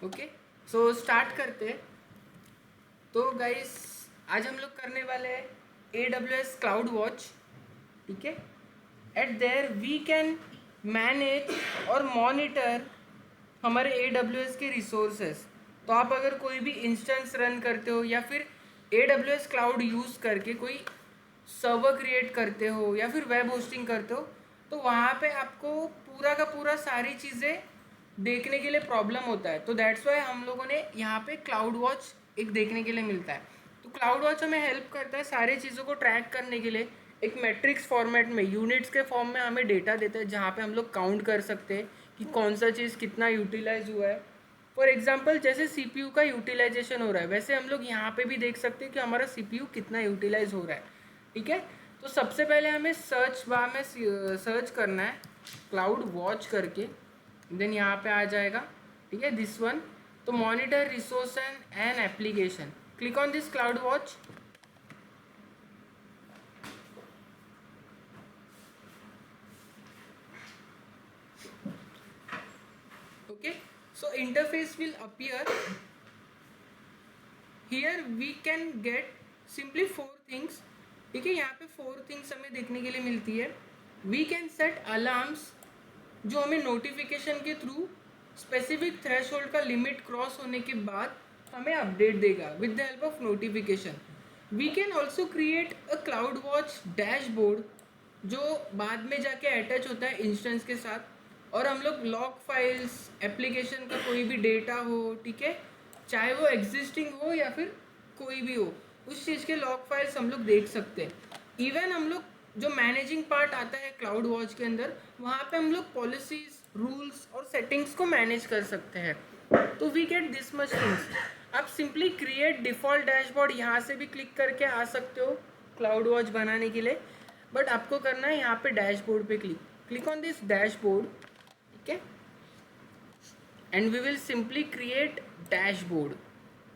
Okay, so start करते हैं। तो गाइस, आज हम लोग करने वाले हैं AWS क्लाउड वॉच। ठीक है, at there we can manage और मॉनिटर हमारे AWS के रिसोर्सेस। तो आप अगर कोई भी इंस्टेंस रन करते हो या फिर AWS क्लाउड यूज़ करके कोई सर्वर क्रिएट करते हो या फिर वेब होस्टिंग करते हो, तो वहाँ पे आपको पूरा का पूरा सारी चीज़ें देखने के लिए प्रॉब्लम होता है। तो दैट्स वाई हम लोगों ने यहाँ पे क्लाउड वॉच एक देखने के लिए मिलता है। तो क्लाउड वॉच हमें हेल्प करता है सारी चीज़ों को ट्रैक करने के लिए। एक मैट्रिक्स फॉर्मेट में, यूनिट्स के फॉर्म में हमें डेटा देता है, जहाँ पे हम लोग काउंट कर सकते हैं कि कौन सा चीज़ कितना यूटिलाइज हुआ है। फॉर एग्जाम्पल, जैसे CPU का यूटिलाइजेशन हो रहा है, वैसे हम लोग यहाँ पे भी देख सकते हैं कि हमारा CPU कितना यूटिलाइज हो रहा है। ठीक है, तो सबसे पहले हमें सर्च बार में सर्च करना है क्लाउड वॉच करके, देन यहाँ पे आ जाएगा। ठीक है, दिस वन। तो monitor resource and application, click on this cloud watch. Okay, so interface will appear here. We can get simply four things. ठीक है, यहाँ पे फोर थिंग्स हमें देखने के लिए मिलती है। वी कैन सेट अलार्म्स, जो हमें नोटिफिकेशन के थ्रू स्पेसिफिक थ्रेशोल्ड का लिमिट क्रॉस होने के बाद हमें अपडेट देगा with the help of notification. We can also create a cloud watch dashboard, जो बाद में जाके अटैच होता है इंस्टेंस के साथ, और हम लोग लॉग फाइल्स, एप्लीकेशन का कोई भी डेटा हो, ठीक है, चाहे वो एग्जिस्टिंग हो या फिर कोई भी हो, उस चीज़ के लॉग फाइल्स हम लोग देख सकते हैं। इवन हम लोग जो मैनेजिंग पार्ट आता है क्लाउड वॉच के अंदर, वहाँ पे हम लोग पॉलिसीज, रूल्स और सेटिंग्स को मैनेज कर सकते हैं। तो we get this much things. आप सिंपली क्रिएट डिफ़ॉल्ट डैशबोर्ड यहाँ से भी क्लिक करके आ सकते हो क्लाउड वॉच बनाने के लिए, बट आपको करना है यहाँ पे डैशबोर्ड पे क्लिक ऑन दिस डैशबोर्ड। ठीक है, and we will simply create dashboard.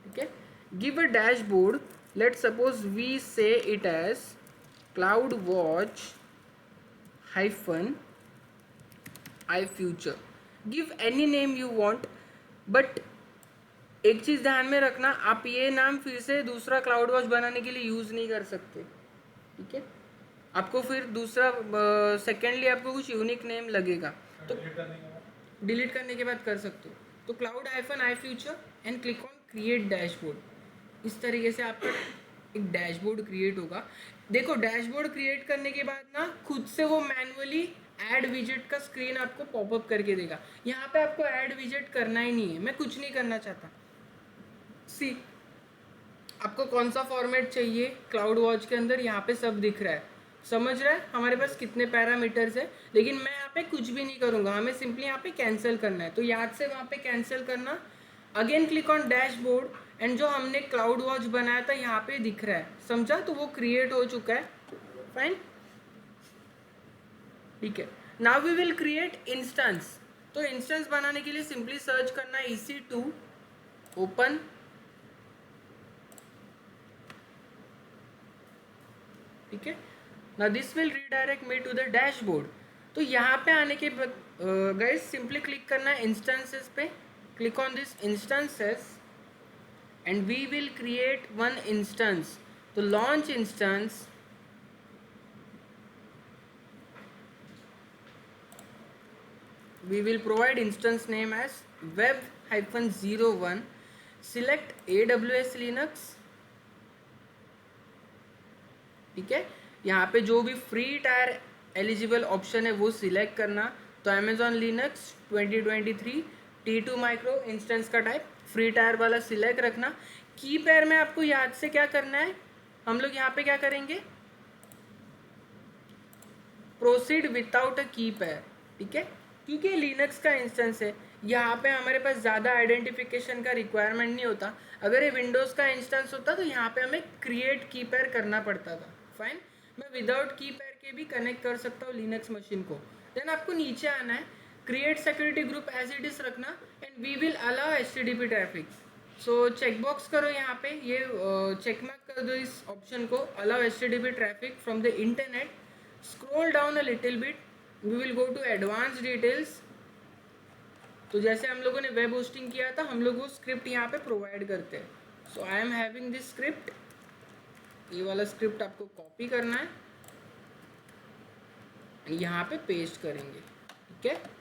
ठीक है, give a dashboard, let suppose we say it as cloud watch hyphen iFuture. Give any name you want, but एक चीज़ ध्यान में रखना, आप ये नाम फिर से दूसरा क्लाउड वॉच बनाने के लिए यूज़ नहीं कर सकते। ठीक है, आपको फिर दूसरा सेकेंडली आपको कुछ यूनिक नेम लगेगा, तो डिलीट करने के बाद कर सकते हो। तो cloud hyphen I future and click on create dashboard. इस तरीके से आपका एक डैशबोर्ड क्रिएट होगा। देखो, डैशबोर्ड क्रिएट करने के बाद ना खुद से वो मैनुअली ऐड विजेट का स्क्रीन आपको पॉपअप करके देगा। यहाँ पे आपको ऐड विजेट करना ही नहीं है, मैं कुछ नहीं करना चाहता। सी, आपको कौन सा फॉर्मेट चाहिए क्लाउड वॉच के अंदर, यहाँ पे सब दिख रहा है। समझ रहा है हमारे पास कितने पैरामीटर्स है, लेकिन मैं यहाँ पे कुछ भी नहीं करूँगा, हमें सिंपली यहाँ पे कैंसिल करना है। तो याद से वहाँ पे कैंसिल करना, again click on dashboard, and जो हमने क्लाउड वॉच बनाया था यहाँ पे दिख रहा है, समझा? तो वो क्रिएट हो चुका है। फाइन, ठीक है। Now we will create instance. तो इंस्टेंस बनाने के लिए सिंपली सर्च करना है EC2 ओपन। ठीक है, now this will redirect me to the dashboard. तो यहाँ पे आने के बाद गाइस सिंपली क्लिक करना है इंस्टेंसेस पे, click on this instances and we will create one instance. तो launch instance, we will provide instance name as web-01, select AWS Linux। ठीक है, यहाँ पे जो भी फ्री टायर एलिजिबल ऑप्शन है वो सिलेक्ट करना। तो Amazon Linux 2023 T2 micro instance का टाइप फ्री टायर वाला सिलेक्ट रखना। की पेयर में आपको याद से क्या करना है, हम लोग यहाँ पे क्या करेंगे, प्रोसीड विदाउट अ की पेयर। ठीक है, क्योंकि लिनक्स का इंस्टेंस है, यहाँ पे हमारे पास ज़्यादा आइडेंटिफिकेशन का रिक्वायरमेंट नहीं होता। अगर ये विंडोज़ का इंस्टेंस होता तो यहाँ पे हमें क्रिएट की पेयर करना पड़ता था। फाइन, मैं विदाउट की पेयर के भी कनेक्ट कर सकता हूँ लिनक्स मशीन को। देन आपको नीचे आना है, create security group as it is रखना, and we will allow HTTP traffic. So checkbox करो यहाँ पे, ये चेकमार्क कर दो इस ऑप्शन को, allow HTTP traffic from the internet. Scroll down a little bit, we will go to advanced details, तो जैसे हम लोगों ने वेब होस्टिंग किया था, हम लोग वो स्क्रिप्ट यहाँ पे प्रोवाइड करते हैं. So I am having this script. ये वाला स्क्रिप्ट आपको कॉपी करना है, यहाँ पे पेस्ट करेंगे. ठीक है.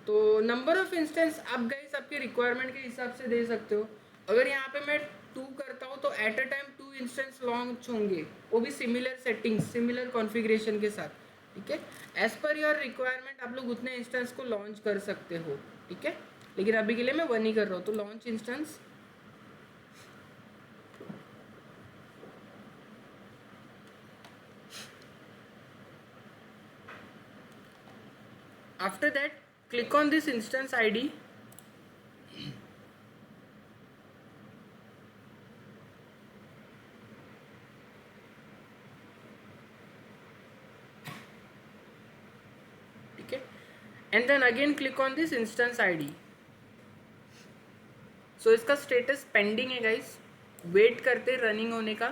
तो नंबर ऑफ इंस्टेंस आप गाइस आपके रिक्वायरमेंट के हिसाब से दे सकते हो. अगर यहाँ पे मैं 2 करता हूँ तो at a time 2 instance launch होंगे, वो भी सिमिलर सेटिंग्स, सिमिलर कॉन्फ़िगरेशन के साथ. ठीक है. एज पर योर रिक्वायरमेंट आप लोग उतने इंस्टेंस को लॉन्च कर सकते हो. ठीक है. लेकिन अभी के लिए मैं 1 ही कर रहा हूँ. तो launch instance. After that click on this instance id. ठीक है. And then again click on this instance id. So इसका स्टेटस पेंडिंग है गाइस, वेट करते रनिंग होने का.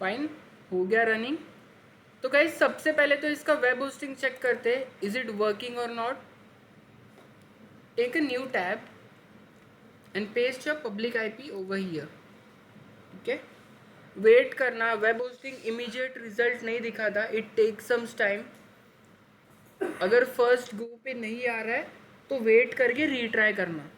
फाइन, हो गया रनिंग. तो गाइस सबसे पहले तो इसका वेब होस्टिंग चेक करते हैं, इज इट वर्किंग और not. Take a new tab and paste your public IP over here. ठीक है. वेट करना. वेब होस्टिंग इमीडिएट रिजल्ट नहीं दिखाता, इट टेक सम्स टाइम. अगर फर्स्ट गो पे नहीं आ रहा है तो वेट करके रीट्राई करना.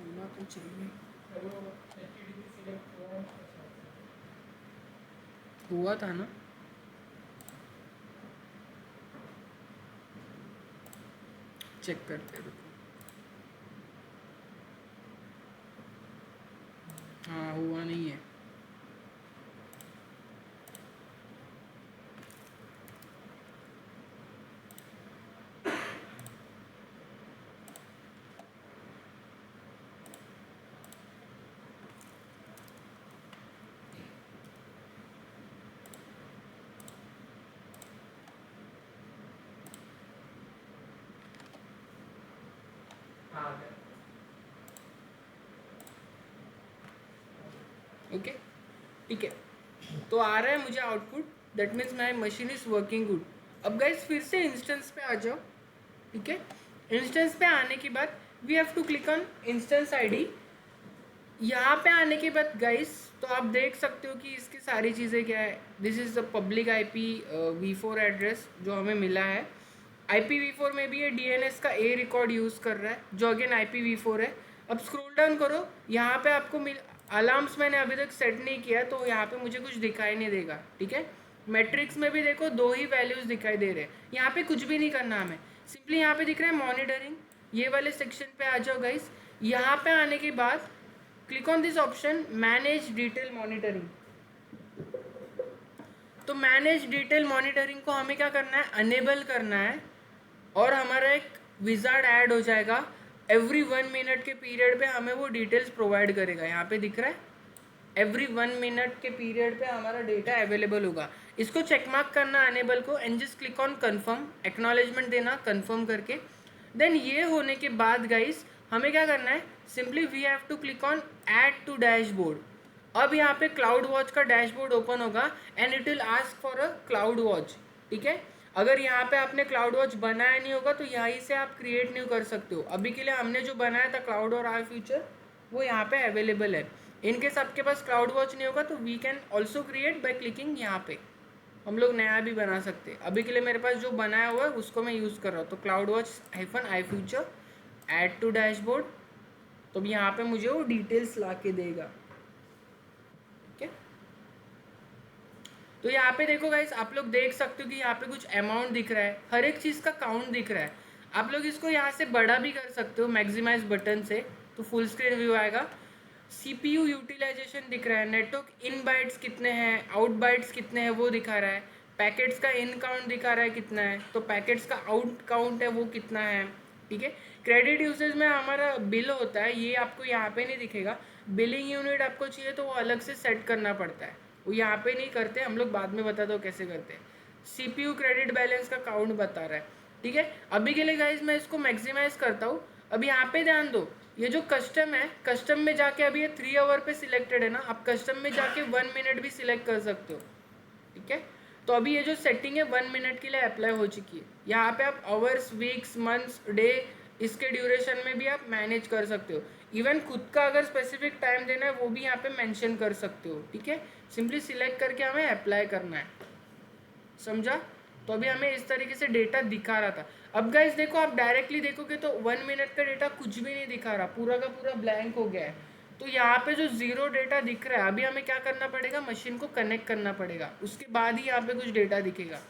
होना तो चाहिए. हुआ था ना. चेक करते रुको. हाँ हुआ नहीं है. ओके. ठीक है. तो आ रहा है मुझे output, that means my machine is working good. अब गाइस फिर से इंस्टेंस पे आ जाओ. ठीक है. इंस्टेंस पे आने के बाद we have to click on instance ID. यहाँ पे आने के बाद गाइस तो आप देख सकते हो कि इसकी सारी चीज़ें क्या है. This is the public IP v4 address जो हमें मिला है. IPv4 में भी ये DNS का A रिकॉर्ड यूज़ कर रहा है जो अगेन IPv4 है. अब स्क्रॉल डाउन करो, यहाँ पे आपको मिल अलार्म्स मैंने अभी तक सेट नहीं किया तो यहाँ पे मुझे कुछ दिखाई नहीं देगा. ठीक है. मैट्रिक्स में भी देखो 2 ही वैल्यूज़ दिखाई दे रहे हैं. यहाँ पे कुछ भी नहीं करना हमें, सिंपली यहाँ पे दिख रहा है मॉनिटरिंग. ये वाले सेक्शन पे आ जाओ गाइस. यहाँ पे आने के बाद click on this option manage detail monitoring. तो मैनेज डिटेल मॉनिटरिंग को हमें क्या करना है, अनेबल करना है. और हमारा एक विजार्ड ऐड हो जाएगा. एवरी 1 मिनट के पीरियड पे हमें वो डिटेल्स प्रोवाइड करेगा. यहाँ पे दिख रहा है एवरी 1 मिनट के पीरियड पे हमारा डेटा अवेलेबल होगा. इसको चेक मार्क करना अनेबल को and just click on confirm, acknowledgement देना कन्फर्म करके। देन ये होने के बाद गाइस हमें क्या करना है, simply we have to click on add to dashboard. अब यहाँ पे क्लाउड वॉच का डैशबोर्ड ओपन होगा and it will ask for a cloud watch. ठीक है, अगर यहाँ पे आपने क्लाउड वॉच बनाया नहीं होगा तो यहीं से आप क्रिएट नहीं कर सकते हो। अभी के लिए हमने जो बनाया था क्लाउड और आर फ्यूचर वो यहाँ पे अवेलेबल है। इनकेस आपके पास क्लाउड वॉच नहीं होगा तो we can also create by clicking यहाँ पे, हम लोग नया भी बना सकते हैं। अभी के लिए मेरे पास जो बनाया हुआ है उसको मैं यूज़ कर रहा हूँ। तो cloud watch hyphen I future add to dashboard, तो भी यहाँ पे मुझे वो डिटेल्स ला के देगा। ठीक है, तो यहाँ पे देखो गाइस आप लोग देख सकते हो कि यहाँ पे कुछ अमाउंट दिख रहा है, हर एक चीज़ का काउंट दिख रहा है। आप लोग इसको यहाँ से बड़ा भी कर सकते हो मैक्सिमाइज बटन से, तो फुल स्क्रीन व्यू आएगा। CPU यूटिलाइजेशन दिख रहा है, नेटवर्क इन बाइट्स कितने हैं, आउट बाइट्स कितने हैं वो दिखा रहा है, पैकेट्स का इन काउंट दिखा रहा है कितना है, तो पैकेट्स का आउट काउंट है वो कितना है। ठीक है, क्रेडिट यूसेज में हमारा बिल होता है, ये आपको यहाँ पे नहीं दिखेगा। बिलिंग यूनिट आपको चाहिए तो वो अलग से सेट करना पड़ता है, वो यहाँ पे नहीं करते हम लोग, बाद में बता दो कैसे करते हैं। CPU क्रेडिट बैलेंस का काउंट बता रहा है। ठीक है, अभी के लिए गाइज मैं इसको मैक्सिमाइज करता हूँ। अब यहाँ पे ध्यान दो, ये जो कस्टम है, कस्टम में जाके अभी ये 3 आवर पे सिलेक्टेड है ना, आप कस्टम में जाके 1 मिनट भी सिलेक्ट कर सकते हो। ठीक है, तो अभी ये जो सेटिंग है 1 मिनट के लिए अप्लाई हो चुकी है। यहाँ पे आप आवर्स, वीक्स, मंथ्स, डे, इसके ड्यूरेशन में भी आप मैनेज कर सकते हो। इवन खुद का अगर स्पेसिफिक टाइम देना है वो भी यहाँ पे मेंशन कर सकते हो। ठीक है, सिंपली सिलेक्ट करके हमें अप्लाई करना है, समझा। तो अभी हमें इस तरीके से डेटा दिखा रहा था। अब गाइस देखो, आप डायरेक्टली देखोगे तो 1 मिनट का डेटा कुछ भी नहीं दिखा रहा, पूरा का पूरा ब्लैंक हो गया है। तो यहाँ पे जो जीरो डेटा दिख रहा है, अभी हमें क्या करना पड़ेगा, मशीन को कनेक्ट करना पड़ेगा, उसके बाद ही यहाँ पे कुछ डेटा दिखेगा।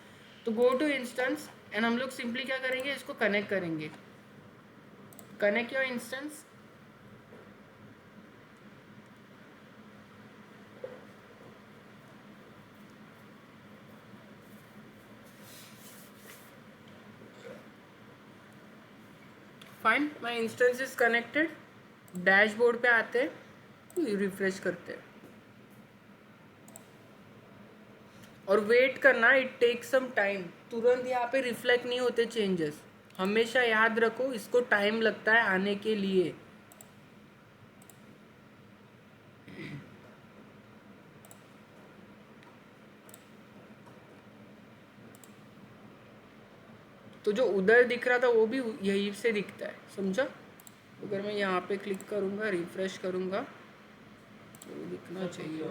तो गो टू इंस्टेंस एंड हम लोग सिंपली क्या करेंगे, इसको कनेक्ट करेंगे। Connect your instance. Fine, my instance is connected. Dashboard पे आते हैं, रिफ्रेश करते हैं और वेट करना, इट टेक सम टाइम। तुरंत यहाँ पे रिफ्लेक्ट नहीं होते चेंजेस, हमेशा याद रखो इसको टाइम लगता है आने के लिए। तो जो उधर दिख रहा था वो भी यहीं से दिखता है, समझा। अगर मैं यहाँ पे क्लिक करूँगा, रिफ्रेश करूँगा तो दिखना चाहिए।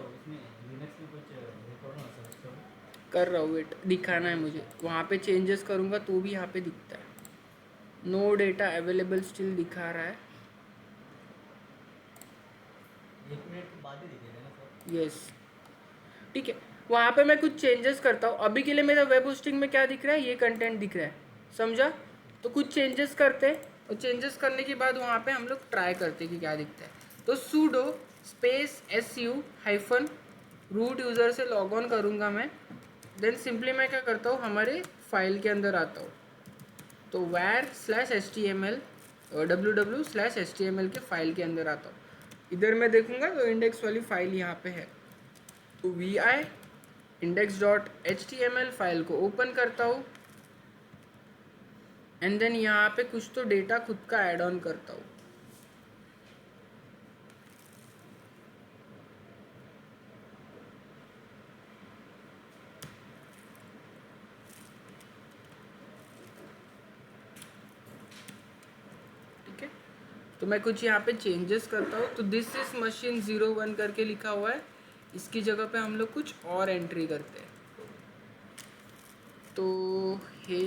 कर रहा हूँ, वेट, दिखाना है मुझे। वहाँ पे चेंजेस करूँगा तो भी यहाँ पे दिखता है। नो डेटा अवेलेबल स्टिल दिखा रहा है। 1 मिनट बाद ही दिखेगा ना सर? यस, ठीक है, वहाँ पे मैं कुछ चेंजेस करता हूँ। अभी के लिए मेरा वेब होस्टिंग में क्या दिख रहा है, ये कंटेंट दिख रहा है, समझा। तो कुछ चेंजेस करते हैं और चेंजेस करने के बाद वहाँ पे हम लोग ट्राई करते हैं कि क्या दिखता है। तो sudo space su root user से लॉग ऑन करूँगा मैं। देन सिंपली मैं क्या करता हूँ, हमारे फाइल के अंदर आता हूँ। तो var/html www/html के फाइल के अंदर आता हूँ। इधर मैं देखूँगा तो इंडेक्स वाली फाइल यहाँ पे है, तो vi index.html फाइल को ओपन करता हूँ एंड देन यहाँ पे कुछ तो डेटा खुद का ऐड ऑन करता हूँ। ठीक है, तो मैं कुछ यहाँ पे चेंजेस करता हूँ। तो दिस इज मशीन 01 करके लिखा हुआ है, इसकी जगह पे हम लोग कुछ और एंट्री करते हैं। तो hey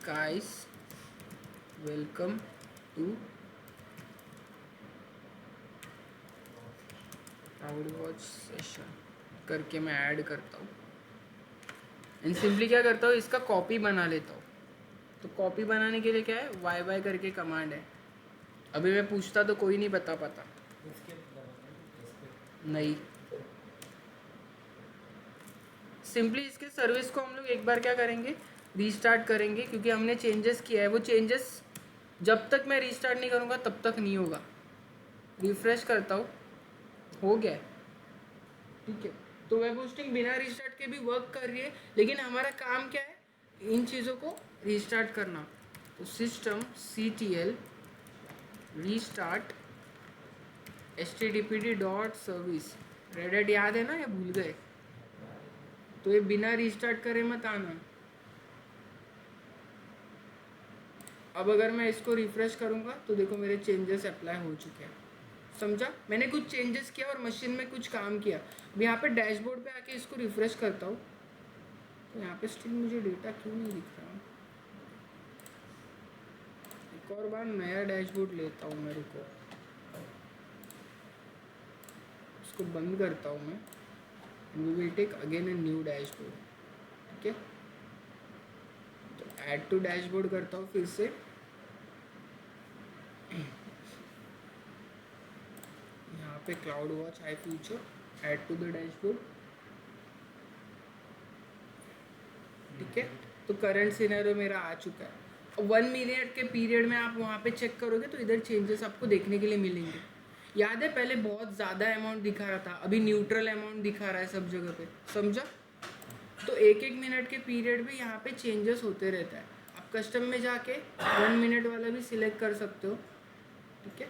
guys, welcome to cloud watch session करके मैं ऐड करता हूँ एंड सिंपली क्या करता हूँ, इसका कॉपी बना लेता हूँ। तो कॉपी बनाने के लिए क्या है, वाई करके कमांड है। अभी मैं पूछता तो कोई नहीं बता पाता। नहीं, सिंपली इसके सर्विस को हम लोग एक बार क्या करेंगे, रीस्टार्ट करेंगे, क्योंकि हमने चेंजेस किया है। वो चेंजेस जब तक मैं रीस्टार्ट नहीं करूँगा तब तक नहीं होगा। रिफ्रेश करता हूँ, हो गया, ठीक है। तो वेब होस्टिंग बिना रिस्टार्ट के भी वर्क कर रही है, लेकिन हमारा काम क्या है, इन चीज़ों को रिस्टार्ट करना। तो system CTL restart httpd.service Reddit याद है ना या भूल गए? तो ये बिना रिस्टार्ट करे मत आना। अब अगर मैं इसको रिफ्रेश करूँगा तो देखो मेरे चेंजेस अप्लाई हो चुके हैं, समझा? मैंने कुछ चेंजेस किया और मशीन में कुछ काम किया। अब यहाँ पे डैशबोर्ड पे आके इसको रिफ्रेश करता हूँ तो यहाँ पे स्टिल मुझे डेटा क्यों नहीं दिख रहा? एक और बार नया डैशबोर्ड लेता हूँ मेरे को, इसको बंद करता हूँ मैं, we will take again a new dashboard. ठीक है, तो ऐड टू डैशबोर्ड करता हूँ फिर से। यहाँ पे cloud watch high future add to the dashboard. ठीक है, तो करंट सिनेरियो मेरा आ चुका है। 1 मिनट के पीरियड में आप वहाँ पे चेक करोगे तो इधर चेंजेस आपको देखने के लिए मिलेंगे। याद है पहले बहुत ज़्यादा अमाउंट दिखा रहा था, अभी न्यूट्रल अमाउंट दिखा रहा है सब जगह पे, समझा? तो 1-1 मिनट के पीरियड में यहाँ पे चेंजेस होते रहता है। आप कस्टम में जाके 1 मिनट वाला भी सिलेक्ट कर सकते हो। ठीक है,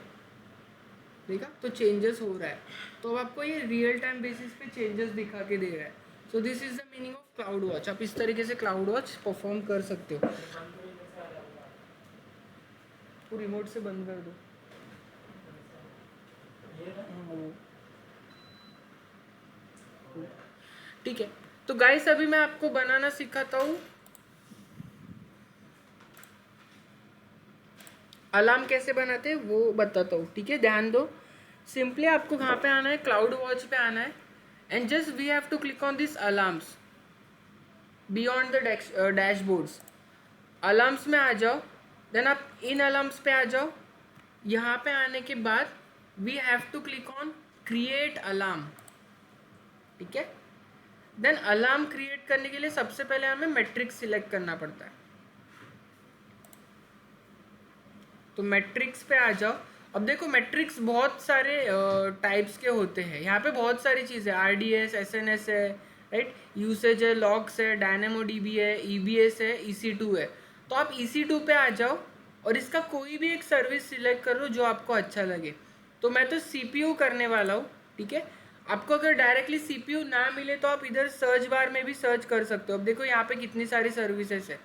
देखा तो चेंजेस हो रहा है, तो अब आपको ये रियल टाइम बेसिस पे चेंजेस दिखा के दे रहा है। So this is the meaning of cloud watch. आप इस तरीके से क्लाउड वॉच परफॉर्म कर सकते हो। तो रिमोट से बंद कर दो। ठीक है, तो गाइस अभी मैं आपको बनाना सिखाता हूँ अलार्म कैसे बनाते हैं वो बताता हूँ। ठीक है, ध्यान दो। सिंपली आपको कहाँ पे आना है, क्लाउड वॉच पे आना है and just we have to click on this alarms beyond the dashboards. Alarms में आ जाओ, देन आप इन अलार्म्स पे आ जाओ। यहाँ पे आने के बाद we have to click on create alarm. ठीक है, देन अलार्म क्रिएट करने के लिए सबसे पहले हमें मैट्रिक्स सिलेक्ट करना पड़ता है। तो मैट्रिक्स पे आ जाओ। अब देखो मैट्रिक्स बहुत सारे टाइप्स के होते हैं। यहाँ पे बहुत सारी चीज़ें, RDS, SNS है, राइट, यूसेज है, लॉग्स है, डायनेमोडीबी है, EBS है, EC2 है। तो आप EC2 पे आ जाओ और इसका कोई भी एक सर्विस सिलेक्ट कर लो जो आपको अच्छा लगे। तो मैं तो CPU करने वाला हूँ। ठीक है, आपको अगर डायरेक्टली CPU ना मिले तो आप इधर सर्च बार में भी सर्च कर सकते हो। अब देखो यहाँ पे कितनी सारी सर्विसेज है,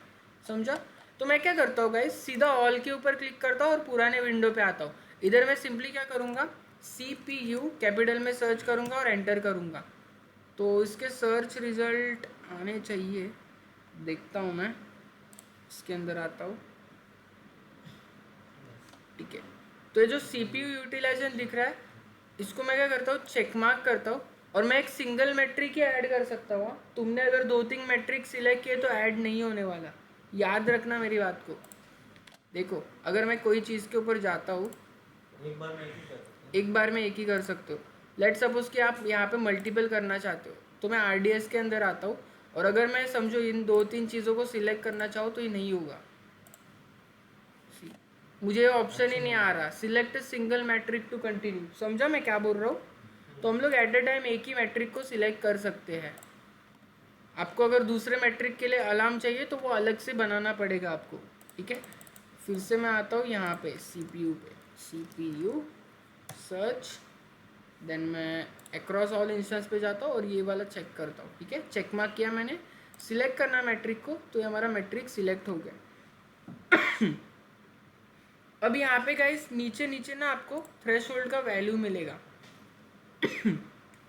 समझा? तो मैं क्या करता हूँ गाइस, सीधा ऑल के ऊपर क्लिक करता हूँ और पुराने विंडो पे आता हूँ। इधर मैं सिंपली क्या करूँगा, CPU कैपिटल में सर्च करूँगा और एंटर करूँगा। तो इसके सर्च रिजल्ट आने चाहिए, देखता हूँ मैं, इसके अंदर आता हूँ। ठीक है, तो ये जो CPU यूटिलाइजेशन दिख रहा है इसको मैं क्या करता हूँ, चेक मार्क करता हूँ और मैं एक सिंगल मैट्रिक ही ऐड कर सकता हूँ। तुमने अगर 2-3 मैट्रिक सिलेक्ट किए तो ऐड नहीं होने वाला, याद रखना मेरी बात को। देखो अगर मैं कोई चीज़ के ऊपर जाता हूँ, एक बार में एक ही कर सकते हो। लेट सपोज कि आप यहाँ पे मल्टीपल करना चाहते हो तो मैं RDS के अंदर आता हूँ और अगर मैं समझो इन 2-3 चीज़ों को सिलेक्ट करना चाहूँ तो ये नहीं होगा, मुझे ऑप्शन ही नहीं आ रहा, select single metric to continue. समझा मैं क्या बोल रहा हूँ? तो हम लोग एट अ टाइम एक ही मैट्रिक को सिलेक्ट कर सकते हैं। आपको अगर दूसरे मैट्रिक के लिए अलार्म चाहिए तो वो अलग से बनाना पड़ेगा आपको। ठीक है, फिर से मैं आता हूँ यहाँ पे CPU पे, CPU सर्च, देन मैं अक्रॉस ऑल इंस्टेंस पे जाता हूँ और ये वाला चेक करता हूँ। ठीक है, चेक मार्क किया मैंने, सिलेक्ट करना मैट्रिक को, तो ये हमारा मैट्रिक सिलेक्ट हो गया। अब यहाँ पे गाइस नीचे नीचे ना आपको थ्रेशोल्ड का वैल्यू मिलेगा।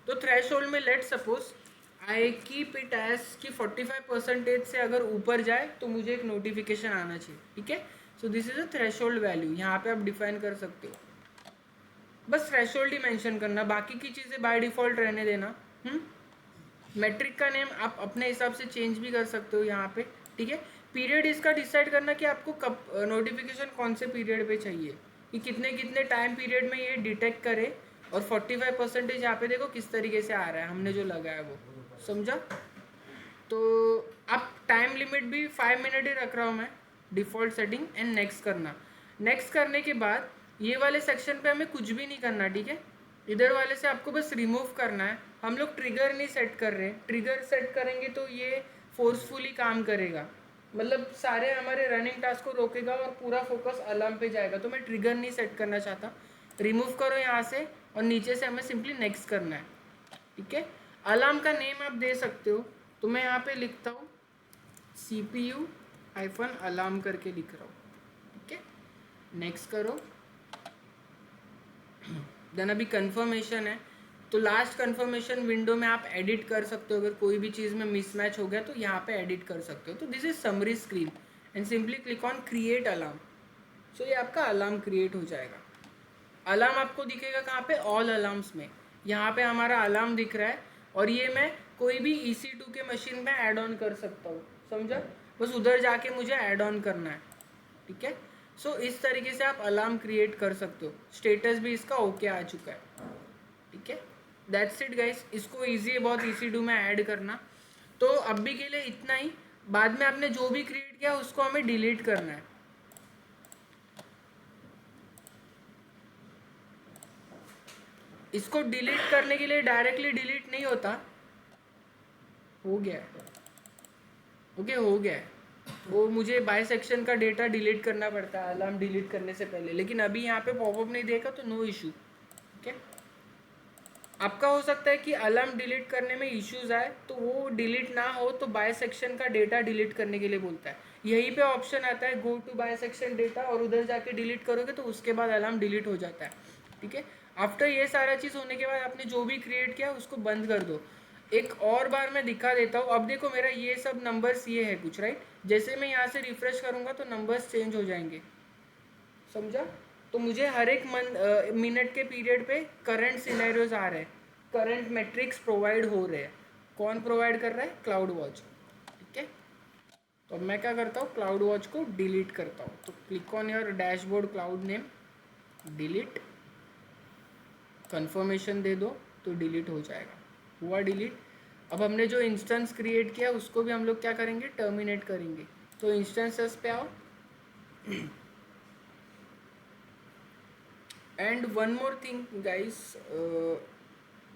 तो थ्रेशोल्ड में let suppose I keep it as कि 45% से अगर ऊपर जाए तो मुझे एक नोटिफिकेशन आना चाहिए। ठीक है, so this is a threshold value, यहाँ पे आप डिफाइन कर सकते हो। बस थ्रेशोल्ड ही मेंशन करना, बाकी की चीज़ें बाय डिफ़ॉल्ट रहने देना। मैट्रिक का नेम आप अपने हिसाब से चेंज भी कर सकते हो यहाँ पे। ठीक है, पीरियड इसका डिसाइड करना कि आपको कब नोटिफिकेशन कौन से पीरियड पे चाहिए, कि कितने कितने टाइम पीरियड में ये डिटेक्ट करे। और 45% यहाँ पे देखो किस तरीके से आ रहा है, हमने जो लगाया वो, समझा? तो आप टाइम लिमिट भी 5 मिनट ही रख रहा हूँ मैं, डिफ़ॉल्ट सेटिंग, एंड नेक्स्ट करना। नेक्स्ट करने के बाद ये वाले सेक्शन पे हमें कुछ भी नहीं करना। ठीक है, इधर वाले से आपको बस रिमूव करना है हम लोग ट्रिगर नहीं सेट कर रहे। ट्रिगर सेट करेंगे तो ये फोर्सफुली काम करेगा, मतलब सारे हमारे रनिंग टास्क को रोकेगा और पूरा फोकस अलार्म पे जाएगा। तो मैं ट्रिगर नहीं सेट करना चाहता। रिमूव करो यहाँ से और नीचे से हमें सिंपली नेक्स्ट करना है, ठीक है। अलार्म का नेम आप दे सकते हो, तो मैं यहाँ पे लिखता हूँ CPU-अलार्म करके लिख रहा हूँ, ठीक है। नेक्स्ट करो। देन अभी कंफर्मेशन है, तो लास्ट कंफर्मेशन विंडो में आप एडिट कर सकते हो। अगर कोई भी चीज़ में मिसमैच हो गया तो यहाँ पे एडिट कर सकते हो। तो this is summary screen and simply click on create alarm. So ये आपका अलार्म क्रिएट हो जाएगा। अलार्म आपको दिखेगा कहाँ पे? ऑल अलार्म्स में। यहाँ पे हमारा अलार्म दिख रहा है और ये मैं कोई भी EC2 के मशीन में ऐड ऑन कर सकता हूँ, समझा? बस उधर जाके मुझे ऐड ऑन करना है, ठीक है। सो इस तरीके से आप अलार्म क्रिएट कर सकते हो। स्टेटस भी इसका ओके आ चुका है, ठीक है। That's it guys. इसको ईजी है बहुत EC2 में ऐड करना। तो अभी के लिए इतना ही। बाद में आपने जो भी क्रिएट किया उसको हमें डिलीट करना है। इसको डिलीट करने के लिए डायरेक्टली डिलीट नहीं होता। हो गया है, ओके हो गया है। वो मुझे बाय सेक्शन का डेटा डिलीट करना पड़ता है अलार्म डिलीट करने से पहले, लेकिन अभी यहाँ पे पॉपअप नहीं देगा तो नो इशू, ठीक है। आपका हो सकता है कि अलार्म डिलीट करने में इश्यूज आए, तो वो डिलीट ना हो तो बाय सेक्शन का डेटा डिलीट करने के लिए बोलता है। यहीं पे ऑप्शन आता है go to by section data, और उधर जाके डिलीट करोगे तो उसके बाद अलार्म डिलीट हो जाता है, ठीक है। आफ्टर ये सारा चीज़ होने के बाद आपने जो भी क्रिएट किया उसको बंद कर दो। एक और बार मैं दिखा देता हूँ। अब देखो मेरा ये सब नंबर्स ये है कुछ, राइट। जैसे मैं यहाँ से रिफ्रेश करूँगा तो नंबर्स चेंज हो जाएंगे, समझा? तो मुझे हर एक मिनट के पीरियड पे करंट सिनेरियोज आ रहे हैं, करंट मैट्रिक्स प्रोवाइड हो रहे हैं। कौन प्रोवाइड कर रहा है? क्लाउड वॉच, ठीक है। तो अब मैं क्या करता हूँ, क्लाउड वॉच को डिलीट करता हूँ। तो click on your dashboard cloud name, delete, confirmation दे दो तो डिलीट हो जाएगा। हुआ डिलीट। अब हमने जो इंस्टेंस क्रिएट किया उसको भी हम लोग क्या करेंगे, टर्मिनेट करेंगे। तो इंस्टेंसेस पे आओ। And one more thing guys,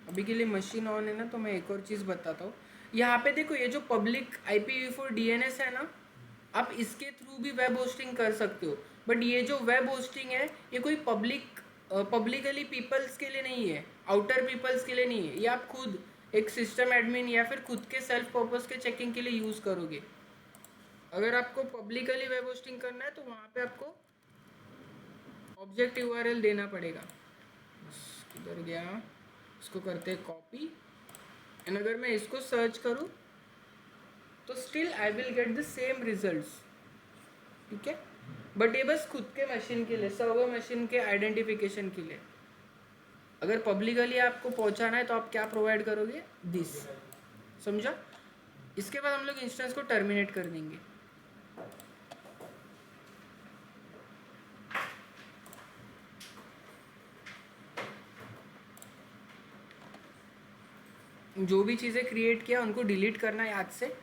अभी के लिए मशीन ऑन है ना, तो मैं एक और चीज़ बताता हूँ। यहाँ पे देखो ये जो पब्लिक IPv4 DNS है ना, आप इसके थ्रू भी वेब होस्टिंग कर सकते हो। बट ये जो वेब होस्टिंग है ये कोई पब्लिकली पीपल्स के लिए नहीं है, आउटर पीपल्स के लिए नहीं है। ये आप खुद एक सिस्टम एडमिन या फिर खुद के सेल्फ पर्पस के चेकिंग के लिए यूज़ करोगे। अगर आपको पब्लिकली वेब होस्टिंग करना है तो वहाँ पे आपको ऑब्जेक्ट URL देना पड़ेगा। किधर गया, इसको करते हैं कॉपी। एंड अगर मैं इसको सर्च करूँ तो still I will get the same results, ठीक है। बट ये बस खुद के मशीन के लिए, सर्वर मशीन के आइडेंटिफिकेशन के लिए। अगर पब्लिकली आपको पहुंचाना है तो आप क्या प्रोवाइड करोगे, दिस, समझा? इसके बाद हम लोग इंस्टेंस को टर्मिनेट कर देंगे। जो भी चीज़ें क्रिएट किया उनको डिलीट करना याद से।